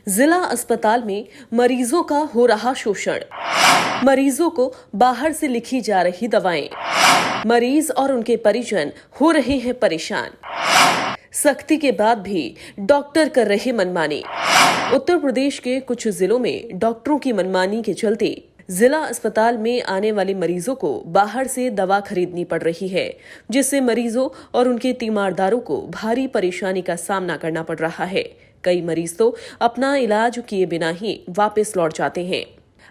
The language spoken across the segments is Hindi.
जिला अस्पताल में मरीजों का हो रहा शोषण, मरीजों को बाहर से लिखी जा रही दवाएं, मरीज और उनके परिजन हो रहे हैं परेशान। सख्ती के बाद भी डॉक्टर कर रहे मनमानी। उत्तर प्रदेश के कुछ जिलों में डॉक्टरों की मनमानी के चलते जिला अस्पताल में आने वाले मरीजों को बाहर से दवा खरीदनी पड़ रही है, जिससे मरीजों और उनके तीमारदारों को भारी परेशानी का सामना करना पड़ रहा है। कई मरीज तो अपना इलाज किए बिना ही वापस लौट जाते हैं।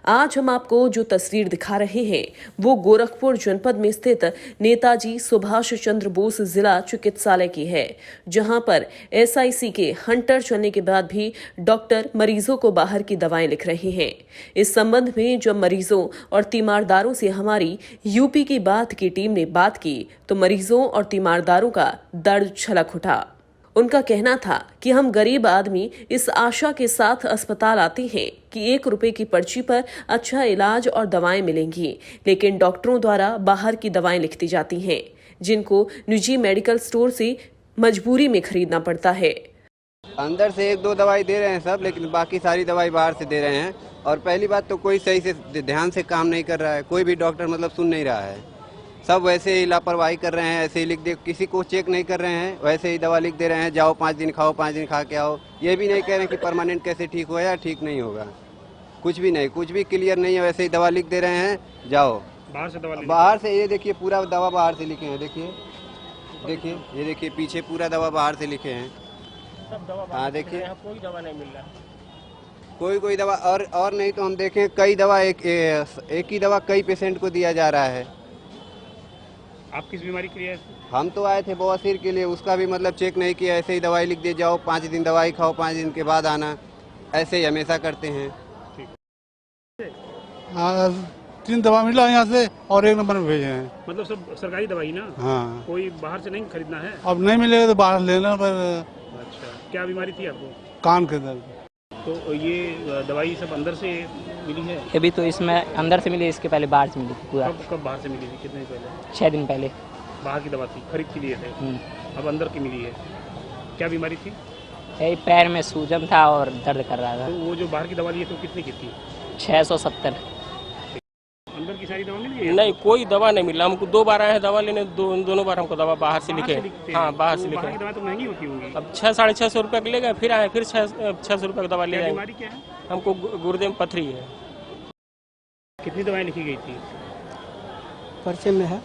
आज हम आपको जो तस्वीर दिखा रहे हैं वो गोरखपुर जनपद में स्थित नेताजी सुभाष चंद्र बोस जिला चिकित्सालय की है, जहां पर SIC के हंटर चलने के बाद भी डॉक्टर मरीजों को बाहर की दवाएं लिख रहे हैं। इस संबंध में जब मरीजों और तीमारदारों से हमारी यूपी की बात की टीम ने बात की तो मरीजों और तीमारदारों का दर्द छलक उठा। उनका कहना था कि हम गरीब आदमी इस आशा के साथ अस्पताल आते हैं कि 1 रुपए की पर्ची पर अच्छा इलाज और दवाएं मिलेंगी, लेकिन डॉक्टरों द्वारा बाहर की दवाएं लिखती जाती हैं, जिनको निजी मेडिकल स्टोर से मजबूरी में खरीदना पड़ता है। अंदर से 1-2 दवाई दे रहे हैं सब, लेकिन बाकी सारी दवाई बाहर से दे रहे हैं। और पहली बात तो कोई सही से ध्यान से काम नहीं कर रहा है, कोई भी डॉक्टर मतलब सुन नहीं रहा है। सब वैसे ही लापरवाही कर रहे हैं, ऐसे ही लिख दे, किसी को चेक नहीं कर रहे हैं, वैसे ही दवा लिख दे रहे हैं, जाओ 5 दिन खाओ, 5 दिन खा के आओ। ये भी नहीं कह रहे हैं कि परमानेंट कैसे ठीक हो या ठीक नहीं होगा, कुछ भी नहीं, कुछ भी क्लियर नहीं है। वैसे ही दवा लिख दे रहे हैं, जाओ बाहर से दवा। बाहर से ये देखिए पूरा दवा बाहर से लिखे हैं, देखिए देखिए ये देखिए पीछे पूरा दवा बाहर से लिखे हैं। हाँ देखिए कोई दवा नहीं मिल रहा, कोई दवा और नहीं तो हम देखें कई दवा एक ही दवा कई पेशेंट को दिया जा रहा है। आप किस बीमारी के लिए? हम तो आए थे बवासीर के लिए, उसका भी मतलब चेक नहीं किया, ऐसे ही दवाई लिख दे, जाओ 5 दिन दवाई खाओ, 5 दिन के बाद आना, ऐसे ही हमेशा करते हैं। हाँ 3 दवा मिला यहाँ से और 1 नंबर में भेजे हैं। मतलब सब सरकारी दवाई ना? हाँ। कोई बाहर से नहीं खरीदना है? अब नहीं मिलेगा तो बाहर लेना। पर अच्छा, क्या बीमारी थी आपको? कान के दर्द। तो ये दवाई सब अंदर से मिली है? अभी तो इसमें अंदर से मिली, इसके पहले बाहर से मिली थी पूरा। कब बाहर से मिली थी? कितने दिन पहले? 6 दिन पहले। बाहर की दवा थी, खरीद के लिए थे, अब अंदर की मिली है। क्या बीमारी थी? यही पैर में सूजन था और दर्द कर रहा था। तो वो जो बाहर की दवा ली तो कितने की थी? 670। अंदर की सारी दवा मिली है? नहीं, कोई दवा नहीं मिला हमको। 2 बार आए हैं दवा लेने, दोनों बार हमको दवा बाहर से लिखे। हाँ बाहर से लिखे। बाहर की दवा तो महंगी होती होंगी। अब 600-650 रुपये के ले गए, फिर आए, फिर 600 रुपये की दवा ले आए। बीमारी क्या है? हमको गुर्दे में पथरी है। कितनी दवाएं लिखी गई थी? पर्चे में है,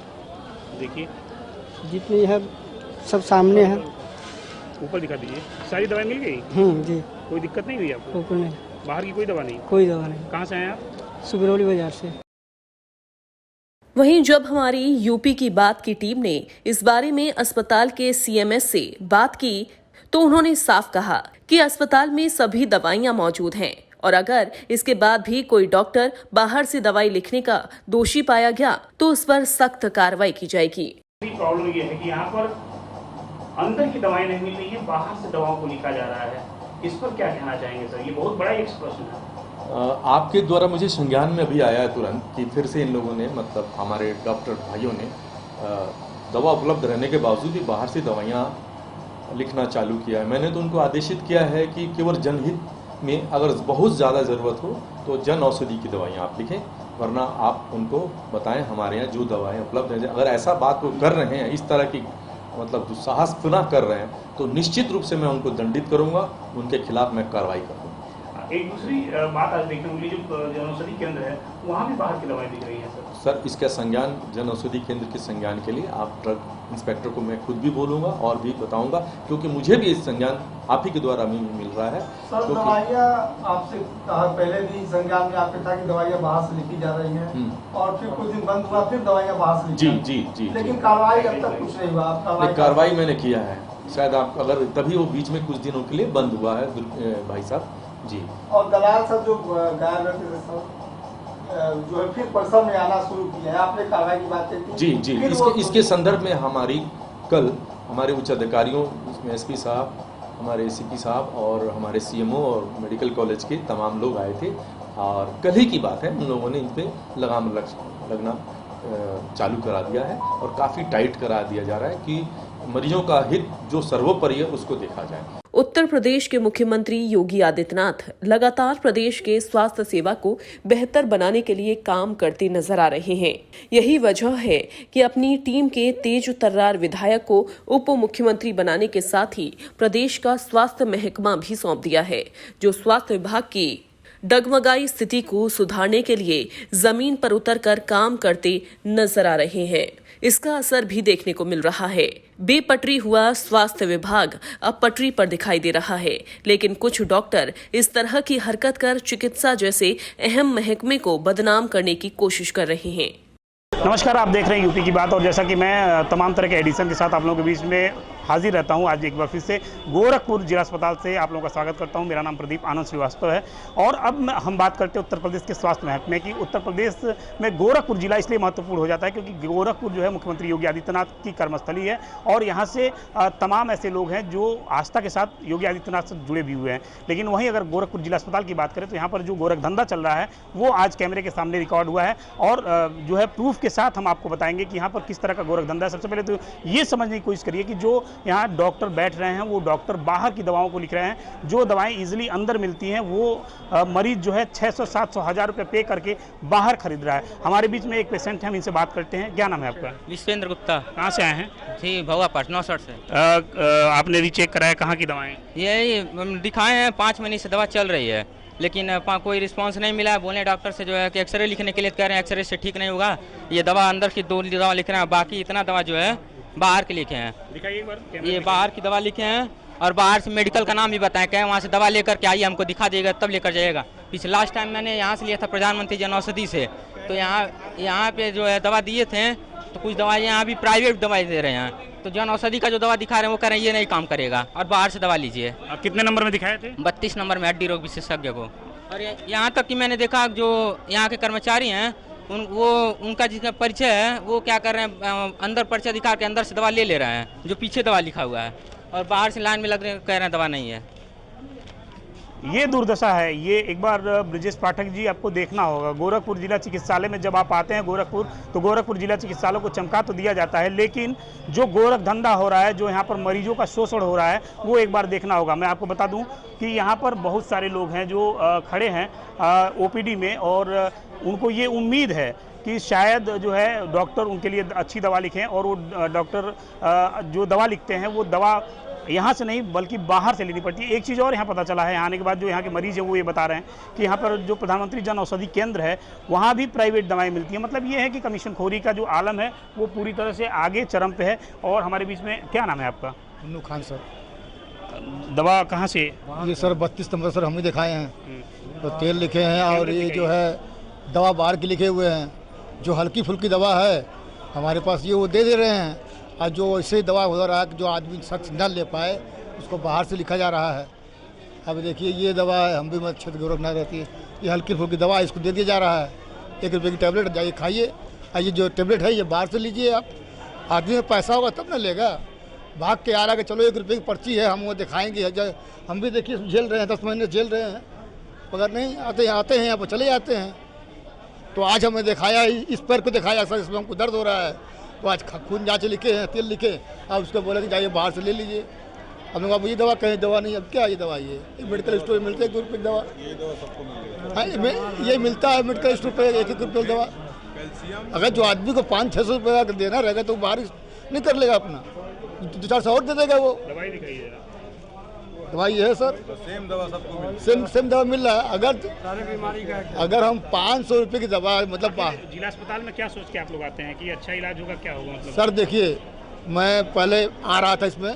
देखिए जितनी है सब सामने है। ऊपर दिखा दीजिए, सारी दवाई मिल गई? जी। कोई दिक्कत नहीं हुई आपको? ऊपर नहीं, बाहर की कोई दवा नहीं? कोई दवा नहीं। कहाँ से आए आप? सुगरौली बाजार से। वहीं जब हमारी यूपी की बात की टीम ने इस बारे में अस्पताल के CMS से बात की तो उन्होंने साफ कहा कि अस्पताल में सभी दवाइयां मौजूद हैं और अगर इसके बाद भी कोई डॉक्टर बाहर से दवाई लिखने का दोषी पाया गया तो उस पर सख्त कार्रवाई की जाएगी। प्रॉब्लम ये है कि यहाँ पर अंदर की दवाएं नहीं मिल रही है, बाहर से दवाओं को लिखा जा रहा है। इस पर क्या कहना चाहेंगे सर? ये बहुत बड़ा एक प्रश्न है। आपके द्वारा मुझे संज्ञान में अभी आया है तुरंत कि फिर से इन लोगों ने, मतलब हमारे डॉक्टर भाइयों ने दवा उपलब्ध रहने के बावजूद भी बाहर से दवाइयाँ लिखना चालू किया है। मैंने तो उनको आदेशित किया है कि केवल जनहित में अगर बहुत ज़्यादा ज़रूरत हो तो जन औषधि की दवाइयाँ आप लिखें, वरना आप उनको बताएं हमारे यहाँ जो दवाएँ उपलब्ध हैं। अगर ऐसा बात वो कर रहे हैं, इस तरह की मतलब दुस्साहस पुनः कर रहे हैं, तो निश्चित रूप से मैं उनको दंडित करूँगा, उनके खिलाफ मैं कार्रवाई करूँगा। एक दूसरी बात आज देखने मिली, जो जन औषधि केंद्र है वहाँ भी बाहर की दवाएं दिख रही है सर। इसका संज्ञान जन औषधि केंद्र के संज्ञान के लिए आप ड्रग इंस्पेक्टर को मैं खुद भी बोलूँगा और भी बताऊँगा, क्योंकि मुझे भी इस संज्ञान आप ही के द्वारा मिल रहा है। सर दवाइयाँ आपसे कहा पहले भी संज्ञान में आपके था कि दवाइयाँ बाहर से लिखी जा रही हैं और फिर कुछ दिन बंद हुआ, फिर दवाइयाँ बाहर से जी, लेकिन कार्रवाई अब तक कुछ नहीं हुआ। कार्रवाई मैंने किया है, शायद आप अगर तभी वो बीच में कुछ दिनों के लिए बंद हुआ है भाई साहब जी। और दलाल सब जो गायब रहते थे जो है फिर परिसर में आना शुरू किया है, आपने कार्रवाई की बात की? जी। इसके संदर्भ में हमारी कल हमारे उच्च अधिकारियों, इसमें SP साहब, हमारे ACP साहब और हमारे CMO और मेडिकल कॉलेज के तमाम लोग आए थे और कल ही की बात है, उन लोगों ने इन पर लगाम लगना चालू करा दिया है और काफ़ी टाइट करा दिया जा रहा है कि मरीजों का हित जो सर्वोपरि है उसको देखा जाए। उत्तर प्रदेश के मुख्यमंत्री योगी आदित्यनाथ लगातार प्रदेश के स्वास्थ्य सेवा को बेहतर बनाने के लिए काम करते नजर आ रहे हैं। यही वजह है कि अपनी टीम के तेज तर्रार विधायक को उप मुख्यमंत्री बनाने के साथ ही प्रदेश का स्वास्थ्य महकमा भी सौंप दिया है, जो स्वास्थ्य विभाग की डगमगाई स्थिति को सुधारने के लिए जमीन पर उतरकर काम करते नजर आ रहे हैं। इसका असर भी देखने को मिल रहा है। बेपटरी हुआ स्वास्थ्य विभाग अब पटरी पर दिखाई दे रहा है, लेकिन कुछ डॉक्टर इस तरह की हरकत कर चिकित्सा जैसे अहम महकमे को बदनाम करने की कोशिश कर रहे हैं। नमस्कार, आप देख रहे हैं यूपी की बात और जैसा कि मैं तमाम तरह के एडिशन के साथ आप लोगों के बीच में हाजिर रहता हूं, आज एक बार फिर से गोरखपुर जिला अस्पताल से आप लोगों का स्वागत करता हूं। मेरा नाम प्रदीप आनंद श्रीवास्तव है और अब हम बात करते हैं उत्तर प्रदेश के स्वास्थ्य महकमे की। उत्तर प्रदेश में गोरखपुर जिला इसलिए महत्वपूर्ण हो जाता है क्योंकि गोरखपुर जो है मुख्यमंत्री योगी आदित्यनाथ की कर्मस्थली है और यहाँ से तमाम ऐसे लोग हैं जो आस्था के साथ योगी आदित्यनाथ से जुड़े भी हुए हैं। लेकिन वहीं अगर गोरखपुर जिला अस्पताल की बात करें तो यहाँ पर जो गोरख धंधा चल रहा है वो आज कैमरे के सामने रिकॉर्ड हुआ है और जो है प्रूफ के साथ हम आपको बताएंगे कि यहाँ पर किस तरह का गोरख धंधा है। सबसे पहले तो ये समझने की कोशिश करिए कि जो यहाँ डॉक्टर बैठ रहे हैं वो डॉक्टर बाहर की दवाओं को लिख रहे हैं। जो दवाएं इजीली अंदर मिलती हैं वो मरीज जो है 600, 700, 1000 रुपये पे करके बाहर खरीद रहा है। हमारे बीच में एक पेशेंट है, हम इनसे बात करते हैं। क्या नाम है आपका? विश्वेंद्र गुप्ता। कहाँ से आए हैं? जी, भवा पास 69 से। आपने रीचेक कराया, कहाँ की दवाएं? यही दिखाए हैं, 5 महीने से दवा चल रही है लेकिन कोई रिस्पांस नहीं मिला है। बोले डॉक्टर से जो है कि एक्सरे लिखने के लिए कह रहे हैं, एक्सरे से ठीक नहीं होगा, ये दवा अंदर की 2 दवा लिख रहे हैं, बाकी इतना दवा जो है बाहर के लिखे हैं। दिखाइए एक बार। ये बाहर की दवा लिखे हैं और बाहर से मेडिकल का नाम भी बताएं, कहें वहाँ से दवा लेकर के आइए, हमको दिखा देगा तब लेकर जाएगा। पिछले लास्ट टाइम मैंने यहाँ से लिया था प्रधानमंत्री जन औषधि से, तो यहाँ पे जो है दवा दिए थे तो कुछ दवाई यहाँ भी प्राइवेट दवाई दे रहे हैं, तो जन औषधि का जो दवा दिखा रहे हैं वो कह रहे हैं ये नहीं काम करेगा और बाहर से दवा लीजिए। कितने नंबर में दिखाए थे? 32 नंबर में हड्डी रोग विशेषज्ञ को। और यहाँ तक कि मैंने देखा जो यहाँ के कर्मचारी हैं उनका जिसका परिचय है वो क्या कर रहे हैं, अंदर परिचय दिखा के अंदर से दवा ले रहे हैं जो पीछे दवा लिखा हुआ है और बाहर से लाइन में लग रहे कह रहे हैं दवा नहीं है। ये दुर्दशा है। ये एक बार ब्रिजेश पाठक जी आपको देखना होगा। गोरखपुर जिला चिकित्सालय में जब आप आते हैं गोरखपुर, तो गोरखपुर जिला चिकित्सालय को चमका तो दिया जाता है, लेकिन जो गोरख धंधा हो रहा है, जो यहाँ पर मरीजों का शोषण हो रहा है, वो एक बार देखना होगा। मैं आपको बता दूं कि यहाँ पर बहुत सारे लोग हैं जो खड़े हैं ओपीडी में और उनको ये उम्मीद है कि शायद जो है डॉक्टर उनके लिए अच्छी दवा लिखें और वो डॉक्टर जो दवा लिखते हैं वो दवा यहाँ से नहीं बल्कि बाहर से लेनी पड़ती है। एक चीज़ और यहाँ पता चला है आने के बाद, जो यहाँ के मरीज हैं वो ये बता रहे हैं कि यहाँ पर जो प्रधानमंत्री जन औषधि केंद्र है वहाँ भी प्राइवेट दवाएं मिलती हैं। मतलब ये है कि कमीशन खोरी का जो आलम है वो पूरी तरह से आगे चरम पे है। और हमारे बीच में क्या नाम है आपका? मुन्नू खान सर। दवा कहाँ से? ये सर 32 नंबर सर हम ही दिखाए हैं, तो तेल लिखे हैं और ये जो है दवा बाहर के लिखे हुए हैं। जो हल्की फुल्की दवा है हमारे पास ये वो दे रहे हैं, और जो ऐसे दवा हो रहा है कि जो आदमी शख्स न ले पाए उसको बाहर से लिखा जा रहा है। अब देखिए ये दवा है, हम भी अच्छे से गौरव न रहती है, ये हल्की फुल्की दवा है, इसको दे दिया जा रहा है। 1 रुपये की टैबलेट जाइए खाइए, और ये जो टैबलेट है ये बाहर से लीजिए। आप आदमी में पैसा होगा तब ना लेगा, भाग के आ रहा कि चलो 1 रुपये की पर्ची है हम वो दिखाएंगे। हम भी देखिए झेल रहे हैं, 10 महीने झेल रहे हैं, मगर नहीं आते हैं यहाँ पर चले जाते हैं। तो आज हमें दिखाया, इस पैर को दिखाया सर, इसमें हमको दर्द हो रहा है, तो आज खून जाँच लिखे हैं, तेल लिखे, अब उसको बोले कि जाइए बाहर से ले लीजिए। हमने कहा ये दवा कहीं दवा नहीं, अब क्या ये दवा, ये मेडिकल स्टोर में मिलते है 1 रुपये की दवा, ये दवा सबको मिल रहा है। ये मिलता है मेडिकल स्टोर पर 1-1 रुपये दवा। अगर जो आदमी को 500-600 रुपये का देना रहेगा तो बाहर नहीं कर लेगा अपना, 2-400 और दे देगा वो। दवाई है सर, सेम दवा सबको सेम दवा मिल रहा है। अगर हम 500 रुपये की दवा, मतलब जिला अस्पताल में क्या सोच के आप लोग आते हैं कि अच्छा इलाज होगा, क्या होगा? मतलब सर देखिए, मैं पहले आ रहा था इसमें,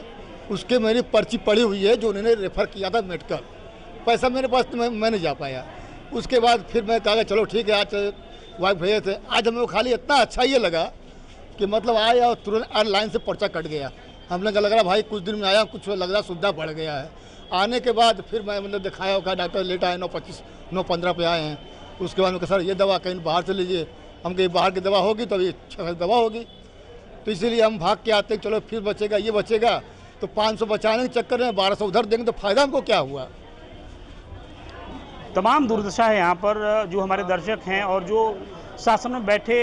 उसके मेरी पर्ची पड़ी हुई है जो उन्होंने रेफ़र किया था मेडिकल, पैसा मेरे पास तो मैं नहीं जा पाया। उसके बाद फिर मैं कहा चलो ठीक है, आज वाइफ भेजे थे, आज हमें वो खाली इतना अच्छा ये लगा कि मतलब आया और तुरंत लाइन से पर्चा कट गया। हमने कहा लग रहा भाई कुछ दिन में आया, कुछ लग रहा सुविधा बढ़ गया है। आने के बाद फिर मैं मतलब दिखाया होगा, डॉक्टर लेट आए 9:25, 9:15 पे आए हैं। उसके बाद उनका सर ये दवा कहीं बाहर से लीजिए, हम कहीं बाहर की दवा होगी तो ये दवा होगी, तो इसीलिए हम भाग के आते हैं, चलो फिर बचेगा ये बचेगा, तो 500 बचाने के चक्कर में 1200 उधर देंगे तो फायदा हमको क्या हुआ। तमाम दुर्दशा है यहाँ पर। जो हमारे दर्शक हैं और जो शासन में बैठे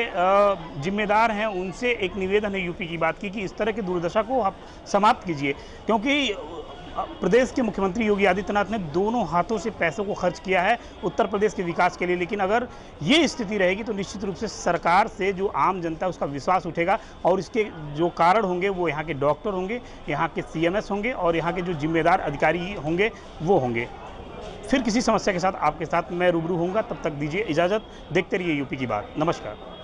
जिम्मेदार हैं उनसे एक निवेदन है यूपी की बात की कि इस तरह की दुर्दशा को आप समाप्त कीजिए, क्योंकि प्रदेश के मुख्यमंत्री योगी आदित्यनाथ ने दोनों हाथों से पैसों को खर्च किया है उत्तर प्रदेश के विकास के लिए, लेकिन अगर ये स्थिति रहेगी तो निश्चित रूप से सरकार से जो आम जनता है उसका विश्वास उठेगा और इसके जो कारण होंगे वो यहाँ के डॉक्टर होंगे, यहाँ के CMS होंगे और यहाँ के जो जिम्मेदार अधिकारी होंगे वो होंगे। फिर किसी समस्या के साथ आपके साथ मैं रूबरू होऊंगा, तब तक दीजिए इजाज़त। देखते रहिए यूपी की बात। नमस्कार।